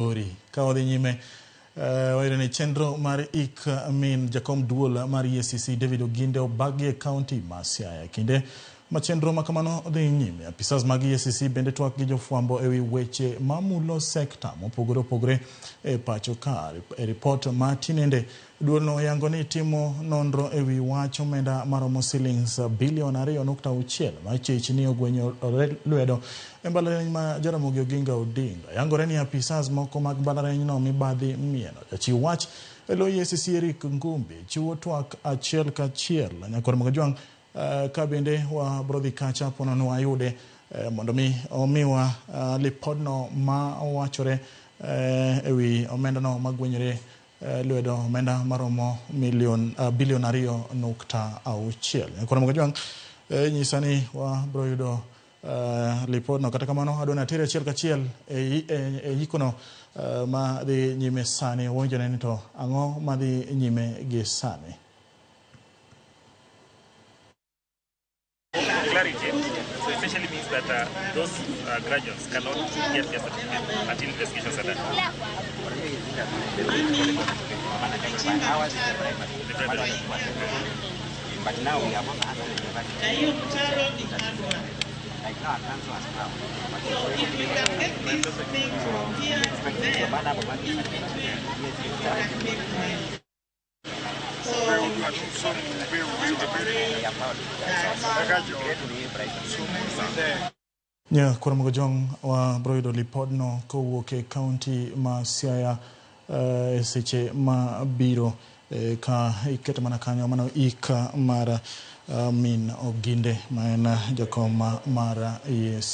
Ori ka odhi nyime ne chenro mar min jakom duol mar EACC David Oginde Obagi County ma Siaya. Kinde ma chenro ma kamano dhi nyime, apisas mag EACC bende twak gi jofwambo ewi weche mamulo sekta mopogore opogore e pacho ka. E report ma tinende duolno yango ni timo nonro ewi wach omenda maromo shillings bilion 2.6 ma chich ni ogwenyo lwedo e mbalariany ma Jaramogi Oginga Odinga. Yangore ni apisas moko mag mbalariany no mibadhi mieno. Jachiw wach elo EACC Eric Ngumbi chiwo twak achiel kachiel nyakor Magajwang ka bende wa brodhi kacha pono wayude mondo mi omiwa lipodno ma wachore ewi omenda no magwenyore lwedo omenda maromo bilion 2.6. Nyakor Magajwang nyisani wa bro yudo lipodno kata kamano adona tere achiel kachiel e ikono ma dhi nyime sani wonjone ni to ang'o ma dhi nyime gi sani. Clarity, so essentially means that those graduates cannot get their certificate until investigations are done. But now we have Nyakor Magajwang wa broido lipodno kowuok e county ma Siaya seche ma biro ka ikete mana kanyo mano ika mar min Oginde ma en jakom mar EACC.